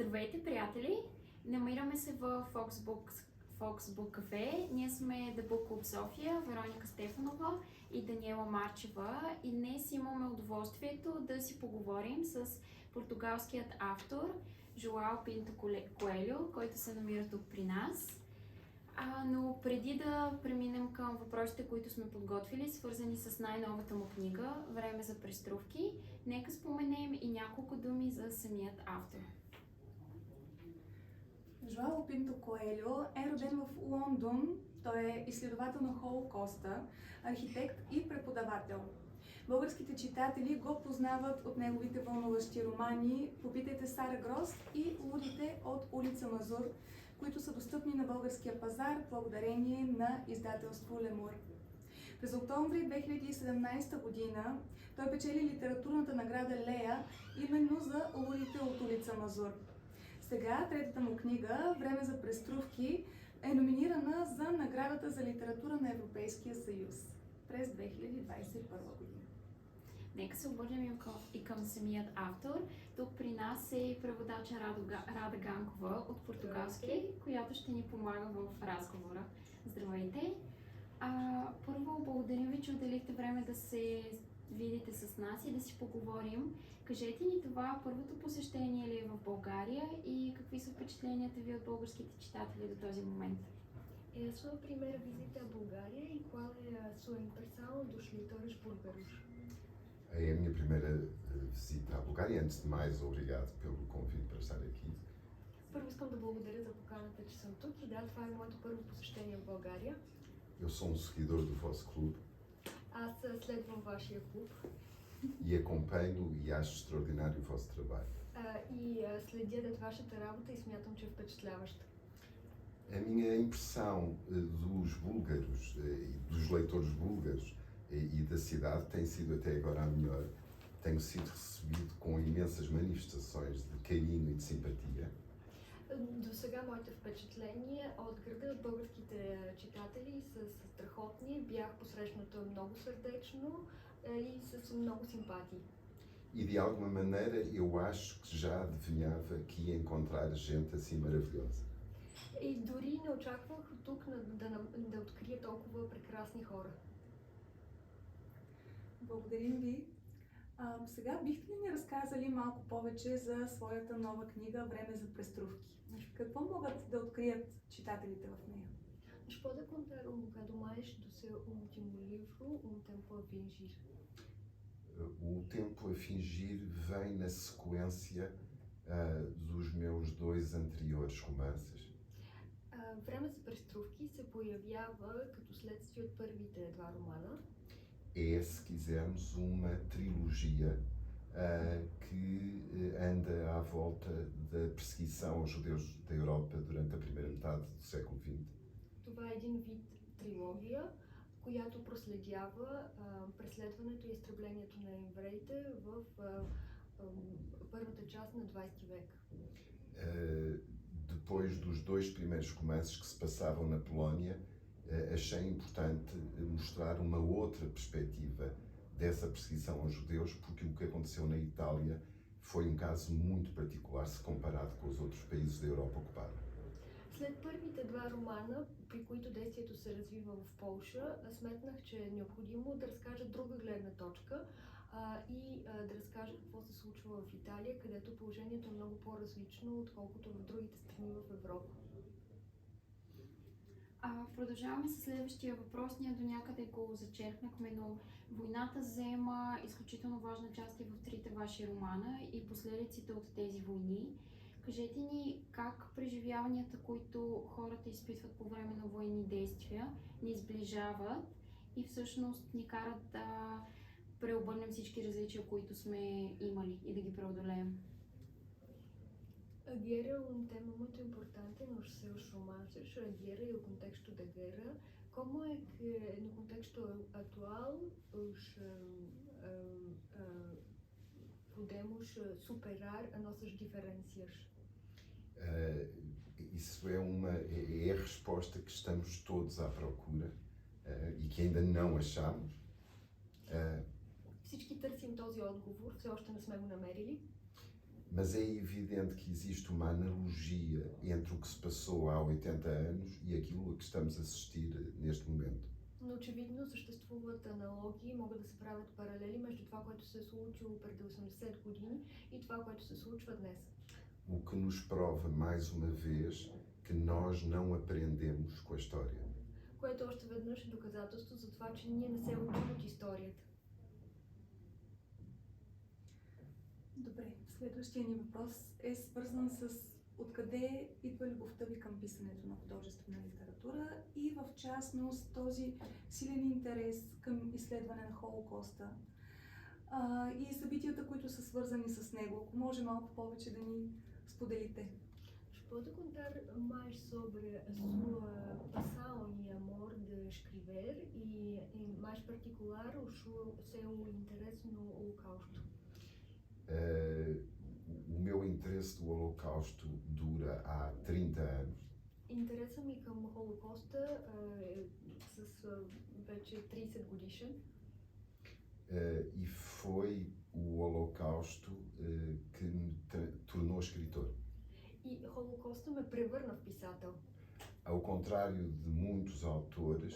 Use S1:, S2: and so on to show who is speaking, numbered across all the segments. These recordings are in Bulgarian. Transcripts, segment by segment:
S1: Здравейте, приятели! Намираме се в Foxbook кафе. Ние сме The Book Club София, Вероника Стефанова и Даниела Марчева. И днес имаме удоволствието да си поговорим с португалският автор Жоао Пинто Коелho, който се намира тук при нас. Но преди да преминем към въпросите, които сме подготвили, свързани с най-новата му книга "Време за преструвки", нека споменем и няколко думи за самият автор.
S2: Жоао Пинто Коелho е роден в Лондон. Той е изследовател на Холокоста, архитект и преподавател. Българските читатели го познават от неговите вълнуващи романи "Попитайте Сара Грост" и "Лудите от улица Мазур", които са достъпни на българския пазар благодарение на издателство Лемур. През октомври 2017 година той печели литературната награда Лея именно за "Лудите от улица Мазур". Сега третата му книга "Време за преструвки" е номинирана за наградата за литература на Европейския съюз през 2021 година.
S1: Нека се обърнем и към самият автор. Тук при нас е преводача Рада Ганкова от португалски, която ще ни помага в разговора. Здравейте! Първо, благодарим ви, че отделихте време да се видите с нас и да си поговорим. Кажете ни, това първото посещение ли е в България и какви са впечатленията ви от българските читатели до този момент?
S3: É a sua primeira visita à Bulgária e qual é a sua impressão dos leitores búlgaros?
S4: É a minha primeira visita à Bulgária. Antes de mais, obrigado pelo convite para estar aqui.
S3: Първо искам да благодаря за поканата, че съм тук и да, това е моето първо посещение в България.
S4: Eu sou um seguidor do vosso clube
S3: Аз следвам вашия клуб
S4: e acompanho e acho extraordinário o vosso trabalho.
S3: и следя вашата работа и смятам, че е впечатляваща.
S4: A minha impressão dos búlgaros, dos leitores búlgaros e da cidade tem sido até agora a melhor. Tenho sido recebido com imensas manifestações de carinho e de simpatia.
S3: До сега моите впечатления от града, от българските читатели са страхотни. Бях посрещната много сърдечно и с много симпатии.
S4: E de alguma maneira eu acho que já adivinhava que ia encontrar gente assim maravilhosa.
S3: И дори не очаквах тук да открия толкова прекрасни хора.
S2: Благодарим ви. Сега бихте ли ни разказали малко повече за своята нова книга "Време за преструвки"? Какво могат да открият читателите в нея?
S3: Nos pode contar um bocado mais do seu último livro, Tempo a Fingir?
S4: O Tempo a Fingir vem na sequência dos meus dois anteriores romances.
S3: Време за преструвки се появява като следствие от първите два романа.
S4: É, se quisermos, uma trilogia que anda à volta da perseguição aos judeus da Europa durante a primeira metade do século XX.
S3: Това е един вид трилогия, която проследява преследването и изтреблението на евреите в първата част на 20 век.
S4: Depois dos dois primeiros romances que se passavam na Polónia, achei importante mostrar uma outra perspectiva dessa perseguição aos judeus, porque o que aconteceu na Itália foi um caso muito particular se comparado com os outros países da Europa ocupada.
S3: След първите два романа, при които действието се развива в Полша, сметнах, че е необходимо да разкажа друга гледна точка и да разкажа какво се случва в Италия, където положението е много по-различно, отколкото в другите страни в Европа.
S1: Продължаваме с следващия въпрос. Ние до някъде го зачеркнахме, но войната взема изключително важна част и в трите ваши романа и последиците от тези войни. Кажете ни как преживяванията, които хората изпитват по време на военни действия, ни сближават и всъщност ни карат да преобърнем всички различия, които сме имали и да ги преодолеем.
S3: A guerra é tema muito importante nos seus romances, a guerra e o contexto da guerra. Como é que, no contexto atual, podemos superar as nossas diferenças?
S4: Isso é a resposta que estamos todos à procura e que ainda não achamos.
S3: Всички търсим този отговор, все още не сме го намерили.
S4: Mas é evidente que existe uma analogia entre o que se passou há 80 anos e aquilo a que estamos a assistir neste momento.
S3: Но очевидно съществуват аналогии, могат да се правят паралели между това, което се е случило преди 80 години и това, което се случва днес.
S4: O que nos prova mais uma vez que nós não aprendemos com a história.
S3: Което още веднъж е доказателство за това, че ние не се учим от историята.
S2: Добре, следващия ни въпрос е свързан с откъде идва любовта ви към писането на художествена литература и в частност този силен интерес към изследване на Холокоста и събитията, които са свързани с него. Ако може малко повече да ни споделите.
S3: Je pode contar mais sobre a sua passão e amor de escrever e em mais particular seu interesse no Holocausto?
S4: O meu interesse do Holocausto dura há 30 anos.
S3: Интересът ми към Холокоста е с вече 30 годишен.
S4: E foi o Holocausto que me tornou escritor.
S3: И Холокоста ме превърна в писател.
S4: Ao contrário de muitos autores,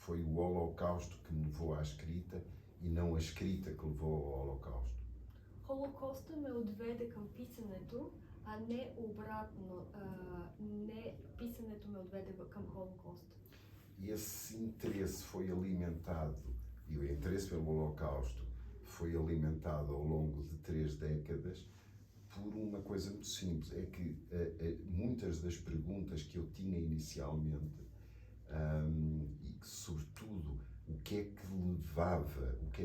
S4: foi o Holocausto que me levou à escrita e não a escrita que levou ao Holocausto.
S3: Холокоста ме отведе към писането, а не обратно. Не писането ме отведе към Холокоста.
S4: E esse interesse foi alimentado, e o interesse pelo Holocausto foi alimentado ao longo de 3 décadas por uma coisa muito simples, é que muitas das perguntas que eu tinha inicialmente e que sobretudo o que é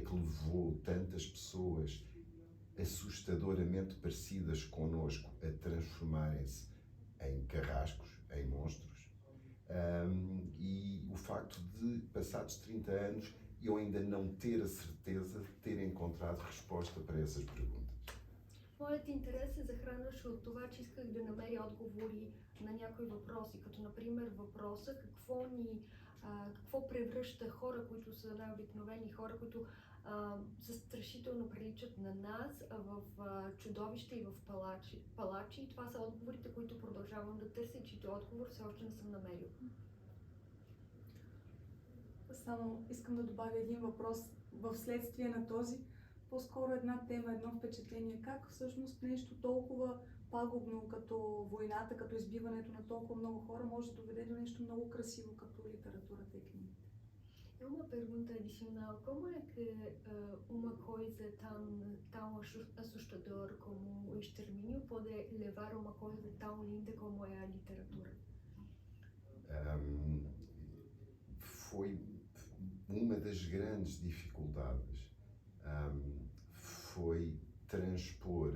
S4: que levou tantas pessoas assustadoramente parecidas connosco a transformarem-se em carrascos, em monstros, e o facto de, passados 30 anos, eu ainda não ter a certeza de ter encontrado resposta para essas perguntas.
S3: Моят интерес се захранваше от това, че исках да намеря отговори на някои въпроси, като например въпроса какво превръща хора, които са най-обикновени хора, които застрашително приличат на нас, в чудовища и в палачи. И това са отговорите, които продължавам да търся и чието отговор все още не съм намерил.
S2: Само искам да добавя един въпрос в следствие на този. По-скоро една тема, едно впечатление. Как всъщност нещо толкова пагубно като войната, като избиването на толкова много хора може да доведе до нещо много красиво като литературата и книгите?
S3: Uma pergunta adicional, como é que uma coisa tão assustadora como o extermínio pode levar a uma coisa tão linda como é a literatura?
S4: Foi uma das grandes dificuldades, foi transpor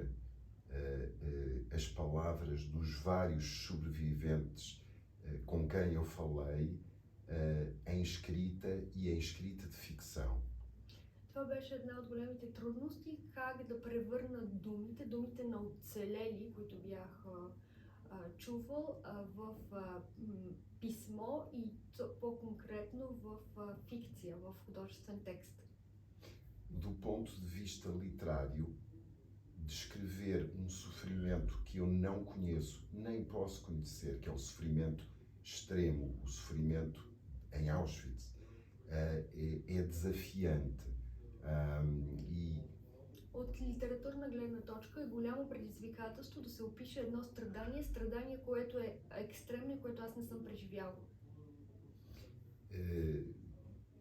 S4: as palavras dos vários sobreviventes com quem eu falei em escrita e em escrita de ficção.
S3: Това беше една от големите трудности, как да превърна думите на оцелели, които бях чувал, в писмо и по-конкретно в фикция, в художествен текст.
S4: Do ponto de vista literário, descrever sofrimento que eu não conheço, nem posso conhecer, que é o sofrimento extremo, o sofrimento em Auschwitz, é desafiante.
S3: От литературна гледна точка е голямо предизвикателство да се опише едно страдание, което е екстремно и което аз не съм преживял.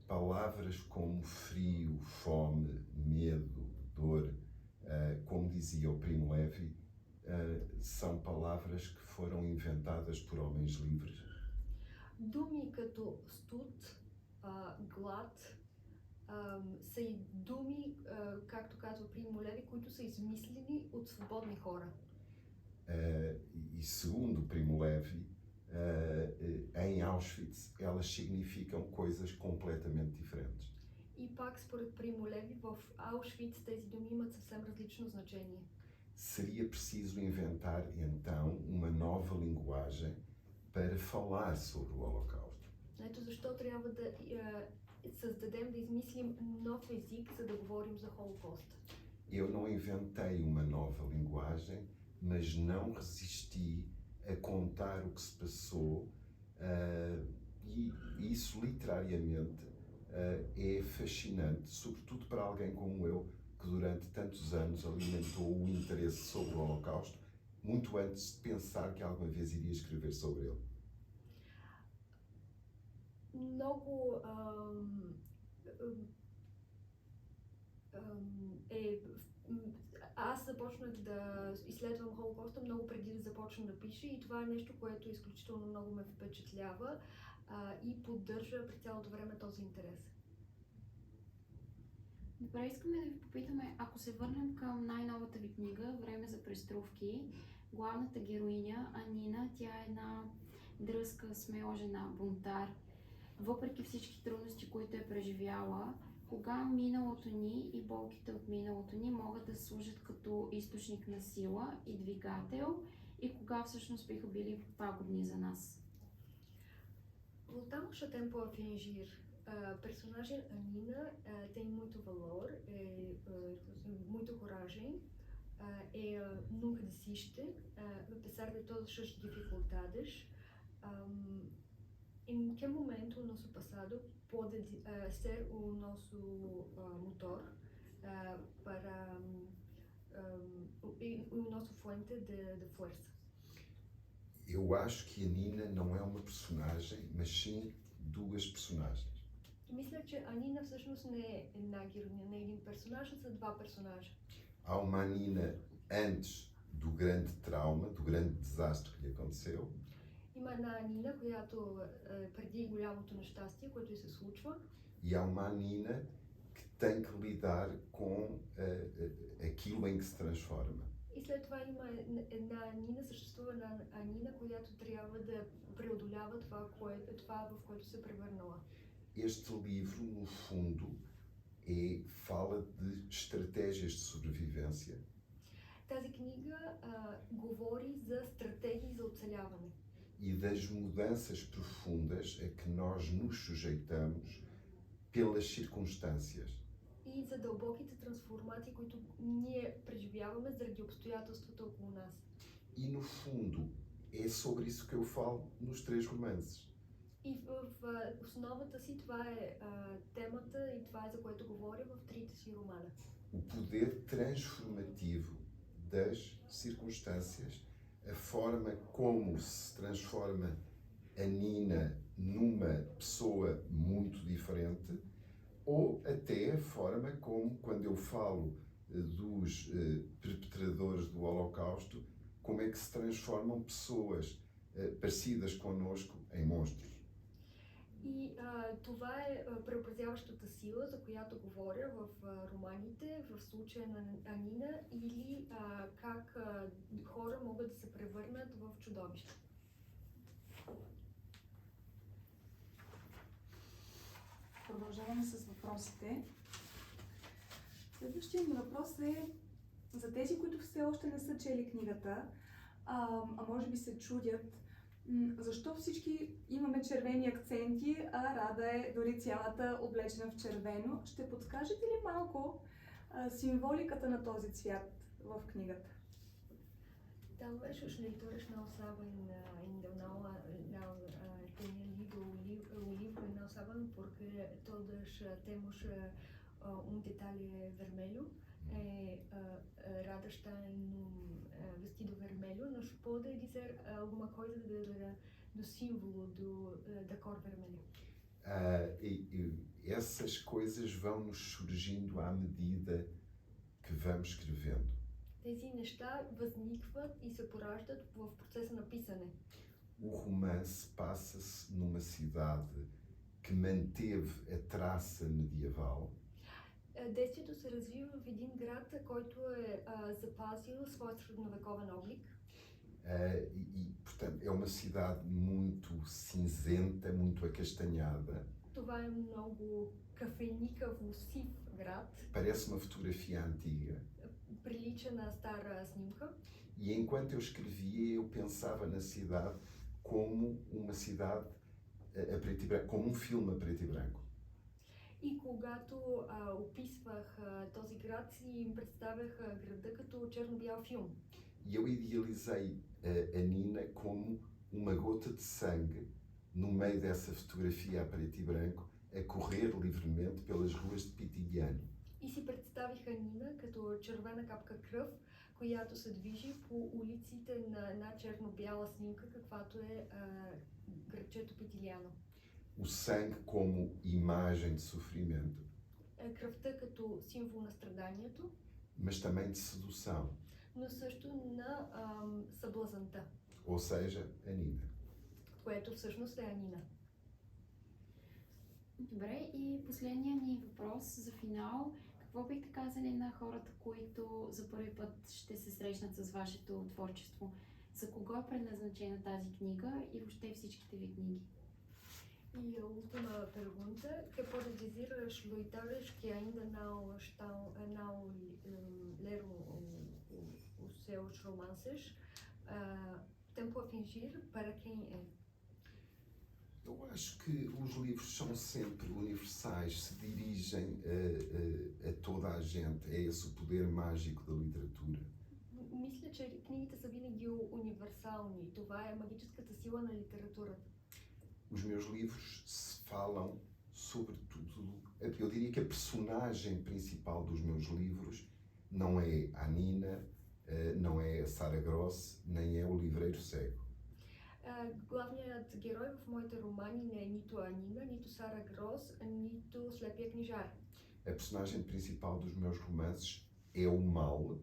S4: Palavras como frio, fome, medo, dor, como dizia o Primo Levi, são palavras que foram inventadas por homens livres.
S3: Думи като студ, глад, са и думи, както казва Примо Леви, които са измислени от свободни хора.
S4: E segundo Primo Levi, em Auschwitz, elas significam coisas completamente diferentes.
S3: И пак според Примо Леви, в Аушвиц тези думи имат съвсем различно значение.
S4: Seria preciso inventar então uma nova linguagem para falar sobre o Holocausto.
S3: Ето защо трябва да създадем, да измислим нов език, за да говорим за Холокоста.
S4: Eu não inventei uma nova linguagem, mas não resisti a contar o que se passou, e isso literariamente é fascinante, sobretudo para alguém como eu, que durante tantos anos alimentou o interesse sobre o Holocausto, muito antes de pensar que alguma vez iria escrever sobre ele.
S3: Много аз започнах да изследвам Холокоста много преди да започна да пиша и това е нещо, което изключително много ме впечатлява и поддържа през цялото време този интерес.
S1: Добре, искаме да ви попитаме, ако се върнем към най-новата ви книга "Време за преструвки", главната героиня Анина, тя е една дръзка, смела жена, бунтар. Въпреки всички трудности, които е преживяла, кога миналото ни и болките от миналото ни могат да служат като източник на сила и двигател, и кога всъщност биха били пагубни за нас?
S3: Voltamos a tempo a fingir. A personagem Anina tem muito valor, muita coragem, nunca desiste, apesar de todas as dificuldades. Em que momento o nosso passado pode ser o nosso motor para o nosso fonte de força?
S4: Eu acho que a Nina não é uma personagem, mas sim duas personagens.
S3: Мисля, че Анина всъщност не е една героиня, не е един персонаж, а са два персонажа.
S4: Há uma Nina antes do grande trauma, do grande desastre que lhe aconteceu,
S3: Има една Анина, която преди голямото нещастие, което и се случва.
S4: e há uma Nina que tem que lidar com aquilo em que se transforma.
S3: И след това има една Анина, съществува една Анина, която трябва да преодолява това, в което се е превърнала.
S4: Este livro, no fundo, fala de estratégias de sobrevivência.
S3: Тази книга говори за стратегии за оцеляване.
S4: E das mudanças profundas a que nós nos sujeitamos pelas circunstâncias.
S3: И за дълбоките трансформации, които ние преживяваме заради обстоятелствата около нас.
S4: E no fundo, é sobre isso que eu falo nos três romances.
S3: И в основата си това е темата и това е за което говоря в трите си романа.
S4: O poder transformativo das circunstâncias, a forma como se transforma a Nina numa pessoa muito diferente, ou até a forma como, quando eu falo dos perpetradores do Holocausto, como é que se transformam pessoas parecidas connosco em monstros.
S3: И това е преобразяващата сила, за която говоря в романите, в случая на Анина, или как хора могат да се превърнат в чудовища.
S2: Продължаваме с въпросите. Следващият ми въпрос е за тези, които все още не са чели книгата, а може би се чудят защо всички имаме червени акценти, а Рада е дори цялата облечена в червено. Ще подскажете ли малко символиката на този цвят в книгата?
S3: Talvez os leitores não sabem, ainda não tenham lido o livro e não sabem porque todos temos detalhe vermelho. Rada está em vestido vermelho. Nos pode dizer alguma coisa do símbolo da cor vermelha?
S4: Essas coisas vão nos surgindo à medida que vamos escrevendo.
S3: Тези неща възникват и се пораждат в процеса на писане.
S4: O romance passa-se numa cidade que manteve a traça medieval.
S3: Действието се развива в един град, който е запазил своят средновековен облик.
S4: Portanto, é uma cidade muito cinzenta, muito acastanhada.
S3: Това е много кафеникав, сив град.
S4: Parece uma fotografia antiga.
S3: Прилича на стара снимка.
S4: E enquanto eu escrevia, eu pensava na cidade como uma cidade a preto e branco, como um filme a preto e branco.
S3: И когато описвах този град, си им представях града като черно-бял филм.
S4: E eu idealizei a Nina como uma gota de sangue no meio dessa fotografia a preto e branco, a correr livremente pelas ruas de Pitigliano.
S3: И си представиха Нина като червена капка кръв, която се движи по улиците на една черно-бяла снимка, каквато е градчето Питиляно.
S4: O sangue como imagem de sofrimento,
S3: Кръвта като символ на страданието,
S4: mas também de sedução,
S3: но също на съблазанта,
S4: ou seja, a Nina.
S3: което всъщност е Анина.
S1: Добре, и последният ни въпрос за финал. Какво бихте казали на хората, които за първи път ще се срещнат с вашето творчество? За кого е предназначена тази книга и въобще всичките ви книги?
S3: E a última pergunta, que pode dizer aos leitores que ainda não leram os seus romances, Tempo a Fingir, para quem é?
S4: Eu acho que os livros são sempre universais, se dirigem a toda a gente, é esse o poder mágico da literatura.
S3: Мисля, че книгите са винаги универсални. Това е магическата сила на литературата.
S4: Os meus livros se falam sobretudo, eu diria que a personagem principal dos meus livros não é a Nina, não é a Sara Gross, nem é o Livreiro Cego.
S3: Главният герой в моите романи не е нито Анина, нито Сара Грос, нито Слепия книжар.
S4: A personagem principal dos meus romances é o mal.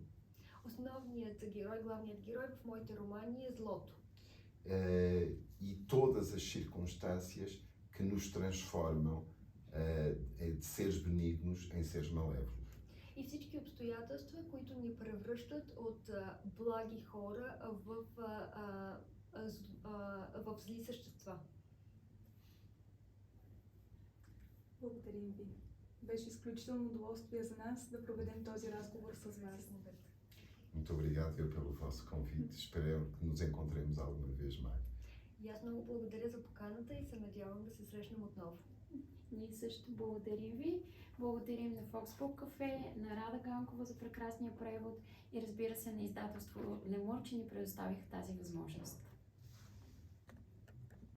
S3: Основният герой, главният герой в моите романи е злото.
S4: E todas as circunstâncias que nos transformam de seres benignos em seres malévolos.
S3: И всички обстоятелства, които ни превръщат от благи хора в зли същества.
S2: Благодарим ви. Беше изключително удоволствие за нас да проведем този разговор с вас.
S4: Muito obrigado eu pelo vosso convite. Espero que nos encontremos alguma vez mais.
S3: И аз много благодаря за поканата и се надявам да се срещнем отново.
S1: Ние също благодарим ви. Благодарим на Fox Book Cafe, на Рада Ганкова за прекрасния превод и разбира се на издателство Лемур, че ни предоставиха тази възможност.